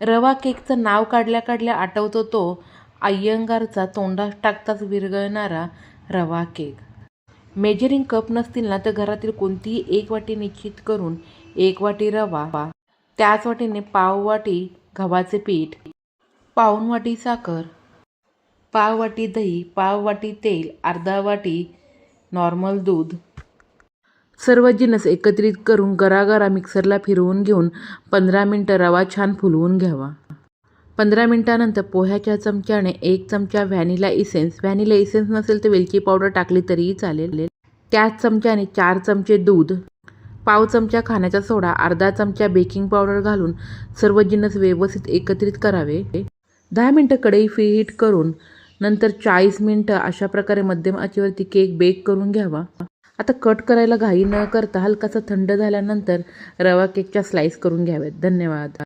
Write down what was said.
रवा केकचं नाव काढल्या काढल्या आठवतो तो अय्यंगारचा तोंडात टाकताच विरघळणारा रवा केक. मेजरिंग कप नसतील ना तर घरातील कोणतीही एक वाटी निश्चित करून 1 वाटी रवा, त्याच वाटीने पाव वाटी गव्हाचे पीठ, पाऊण वाटी साखर, पाव वाटी दही, पाव वाटी तेल, अर्धा वाटी नॉर्मल दूध, सर्व जिन्नस एकत्रित करून गरागरा मिक्सरला फिरवून घेऊन 15 मिनिटं रवा छान फुलवून घ्यावा. 15 मिनिटानंतर पोह्याच्या चमच्याने 1 चमचा व्हॅनिला इसेन्स नसेल तर वेलची पावडर टाकली तरीही चालेल. त्याच चमच्याने 4 चमचे दूध, पाव चमचा खाण्याचा सोडा, अर्धा चमचा बेकिंग पावडर घालून सर्व जिन्नस व्यवस्थित एकत्रित करावे. 10 मिनिटं कढई प्रीहीट करून नंतर 40 मिनिटं अशा प्रकारे मध्यम आचेवरती केक बेक करून घ्यावा. आता कट करायला घाई न करता हलकासा थंड झाल्यानंतर रवा केकच्या स्लाइस करून घ्याव्यात. धन्यवाद.